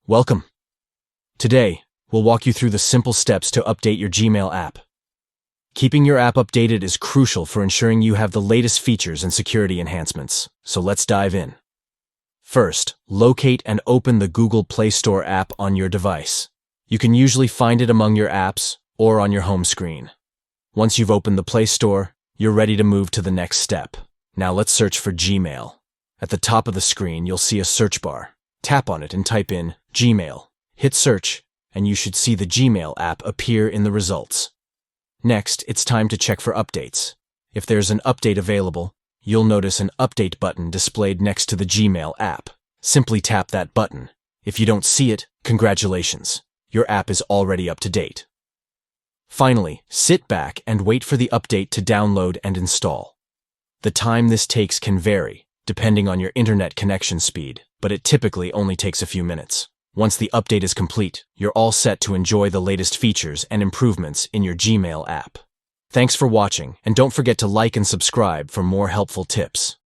Welcome. Today, we'll walk you through the simple steps to update your Gmail app. Keeping your app updated is crucial for ensuring you have the latest features and security enhancements, so let's dive in. First, locate and open the Google Play Store app on your device. You can usually find it among your apps or on your home screen. Once you've opened the Play Store, you're ready to move to the next step. Now let's search for Gmail. At the top of the screen, you'll see a search bar. Tap on it and type in Gmail. Hit search, and you should see the Gmail app appear in the results. Next, it's time to check for updates. If there's an update available, you'll notice an update button displayed next to the Gmail app. Simply tap that button. If you don't see it, congratulations. Your app is already up to date. Finally, sit back and wait for the update to download and install. The time this takes can vary, depending on your internet connection speed, but it typically only takes a few minutes. Once the update is complete, you're all set to enjoy the latest features and improvements in your Gmail app. Thanks for watching, and don't forget to like and subscribe for more helpful tips.